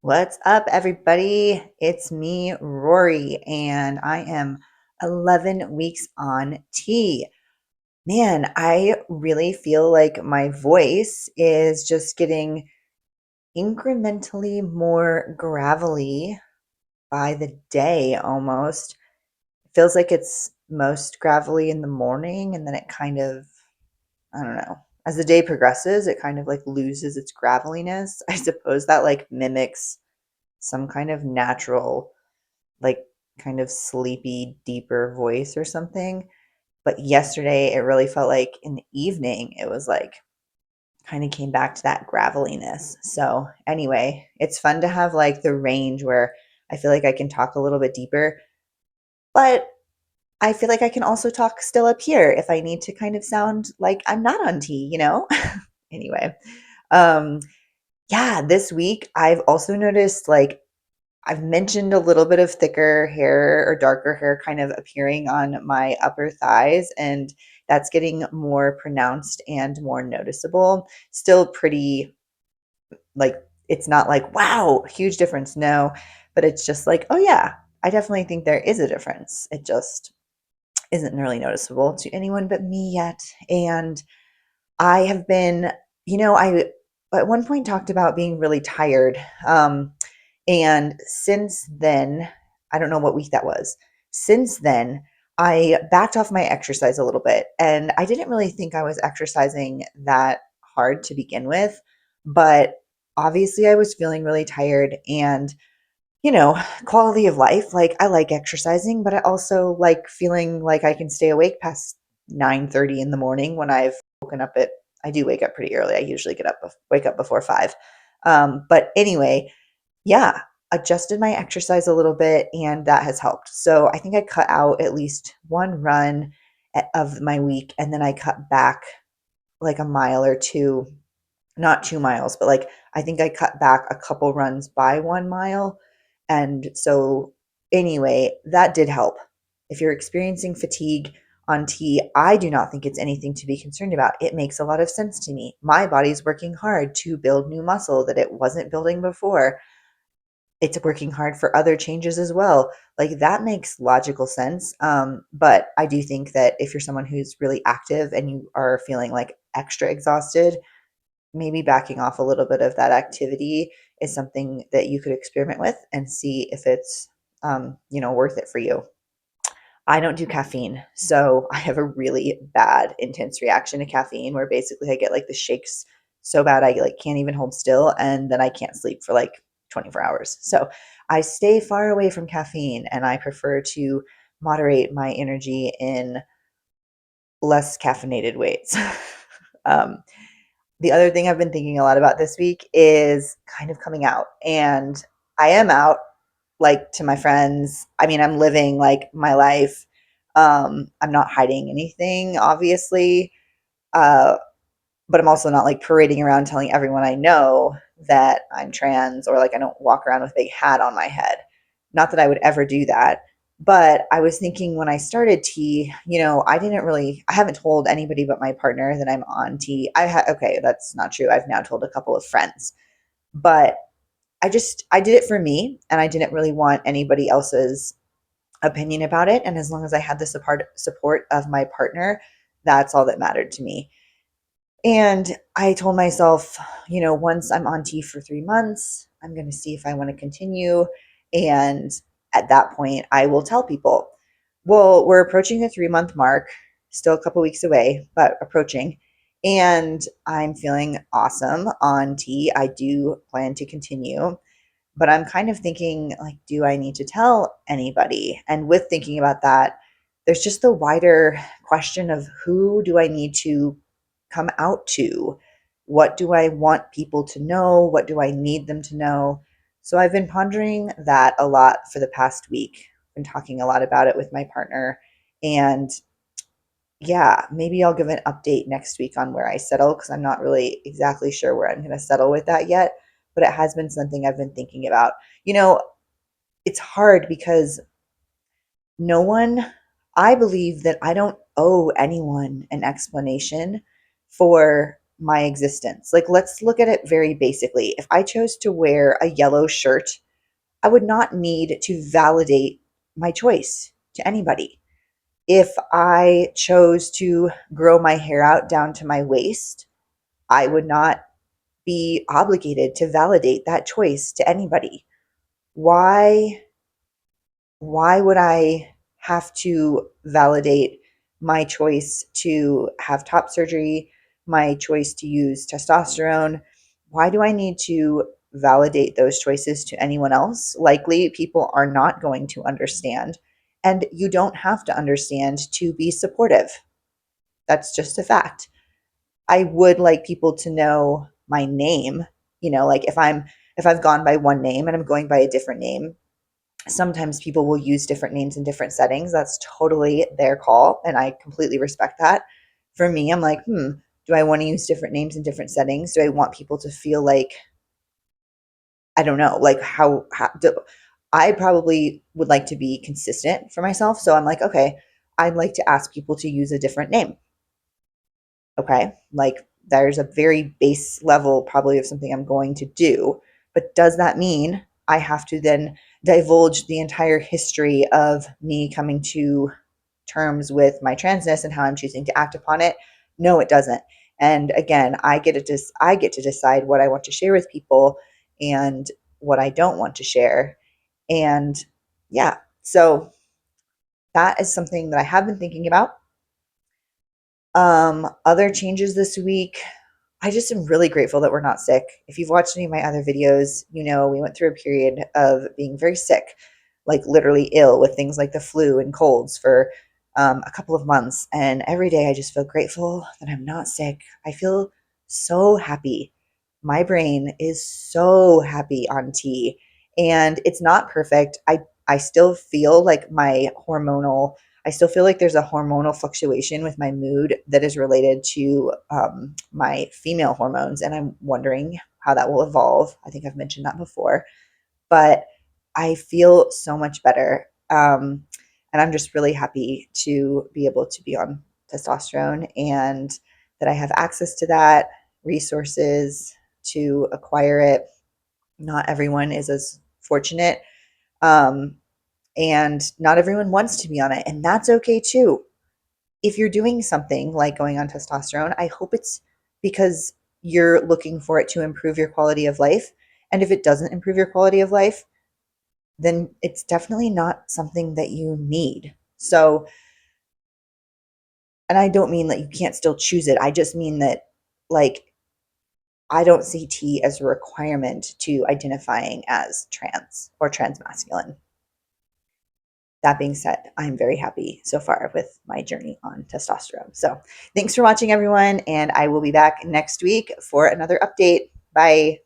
What's up, everybody? It's me, Rory, and I am 11 weeks on T. Man, I really feel like my voice is just getting incrementally more gravelly by the day almost. It feels like it's most gravelly in the morning, and then it kind of, I don't know. As the day progresses, it kind of like loses its graveliness. I suppose that like mimics some kind of natural like kind of sleepy, deeper voice or something. But yesterday, it really felt like in the evening, it was like kind of came back to that graveliness. So, anyway, it's fun to have like the range where I feel like I can talk a little bit deeper, but I feel like I can also talk still up here if I need to kind of sound like I'm not on tea? Anyway, um, yeah, this week I've also noticed like I've mentioned a little bit of thicker hair or darker hair kind of appearing on my upper thighs, and that's getting more pronounced and more noticeable. Still pretty, like, it's not like, wow, huge difference. No, but it's just like, oh, yeah, I definitely think there is a difference. It just isn't really noticeable to anyone but me yet. And I have been, I at one point talked about being really tired. And since then, I don't know what week that was. Since then, I backed off my exercise a little bit. And I didn't really think I was exercising that hard to begin with. But obviously, I was feeling really tired. And, you know, quality of life, like I like exercising, but I also like feeling like I can stay awake past 9:30 in the morning when I've woken up at I do wake up pretty early. I usually wake up before 5. But anyway, yeah, adjusted my exercise a little bit, and that has helped. So I think I cut out at least one run of my week, and then I cut back like a mile or two, not 2 miles, but like I think I cut back a couple runs by 1 mile. And so, anyway, that did help. If you're experiencing fatigue on T, I do not think it's anything to be concerned about. It makes a lot of sense to me. My body's working hard to build new muscle that it wasn't building before. It's working hard for other changes as well. Like that makes logical sense. But I do think that if you're someone who's really active and you are feeling like extra exhausted, maybe backing off a little bit of that activity is something that you could experiment with and see if it's worth it for you. I don't do caffeine, so I have a really bad intense reaction to caffeine where basically I get like the shakes so bad I like can't even hold still, and then I can't sleep for like 24 hours. So I stay far away from caffeine, and I prefer to moderate my energy in less caffeinated ways. um, the other thing I've been thinking a lot about this week is kind of coming out. And I am out like to my friends. I mean, I'm living like my life. I'm not hiding anything, obviously. Uh, but I'm also not like parading around telling everyone I know that I'm trans, or like I don't walk around with a big hat on my head. Not that I would ever do that. But I was thinking when I started T, I haven't told anybody but my partner that I'm on T. Okay, that's not true. I've now told a couple of friends, but I did it for me, and I didn't really want anybody else's opinion about it. And as long as I had the support of my partner, that's all that mattered to me. And I told myself, once I'm on T for 3 months, I'm going to see if I want to continue. And at that point, I will tell people. Well, we're approaching the 3 month mark, still a couple weeks away, but approaching. And I'm feeling awesome on T. I do plan to continue, but I'm kind of thinking, like, do I need to tell anybody? And with thinking about that, there's just the wider question of who do I need to come out to? What do I want people to know? What do I need them to know? So I've been pondering that a lot for the past week. I've been talking a lot about it with my partner. And yeah, maybe I'll give an update next week on where I settle, because I'm not really exactly sure where I'm going to settle with that yet. But it has been something I've been thinking about. You know, it's hard because no one, I believe that I don't owe anyone an explanation for my existence. Like, let's look at it very basically. If I chose to wear a yellow shirt, I would not need to validate my choice to anybody. If I chose to grow my hair out down to my waist, I would not be obligated to validate that choice to anybody. Why would I have to validate my choice to have top surgery, my choice to use testosterone? Why do I need to validate those choices to anyone else? Likely, people are not going to understand, and you don't have to understand to be supportive. That's just a fact. I would like people to know my name. Like if I've gone by one name and I'm going by a different name, sometimes people will use different names in different settings. That's totally their call, and I completely respect that. For me, I'm like, do I want to use different names in different settings? Do I want people to feel like, I don't know, like how do, I probably would like to be consistent for myself. So I'm like, okay, I'd like to ask people to use a different name. Okay. Like there's a very base level probably of something I'm going to do. But does that mean I have to then divulge the entire history of me coming to terms with my transness and how I'm choosing to act upon it? No, it doesn't. And again, I get to decide what I want to share with people and what I don't want to share. And yeah, so that is something that I have been thinking about. Other changes this week. I just am really grateful that we're not sick. If you've watched any of my other videos, we went through a period of being very sick, like literally ill with things like the flu and colds for a couple of months. And every day I just feel grateful that I'm not sick. I feel so happy. My brain is so happy on tea. And it's not perfect. I still feel like I still feel like there's a hormonal fluctuation with my mood that is related to my female hormones. And I'm wondering how that will evolve. I think I've mentioned that before, but I feel so much better. And I'm just really happy to be able to be on testosterone and that I have access to that, resources to acquire it. Not everyone is as fortunate. Um, and not everyone wants to be on it, and that's okay too. If you're doing something like going on testosterone, I hope it's because you're looking for it to improve your quality of life. And if it doesn't improve your quality of life, then it's definitely not something that you need. So, and I don't mean that you can't still choose it. I just mean that, like, I don't see T as a requirement to identifying as trans or transmasculine. That being said, I'm very happy so far with my journey on testosterone. So thanks for watching, everyone, and I will be back next week for another update. Bye.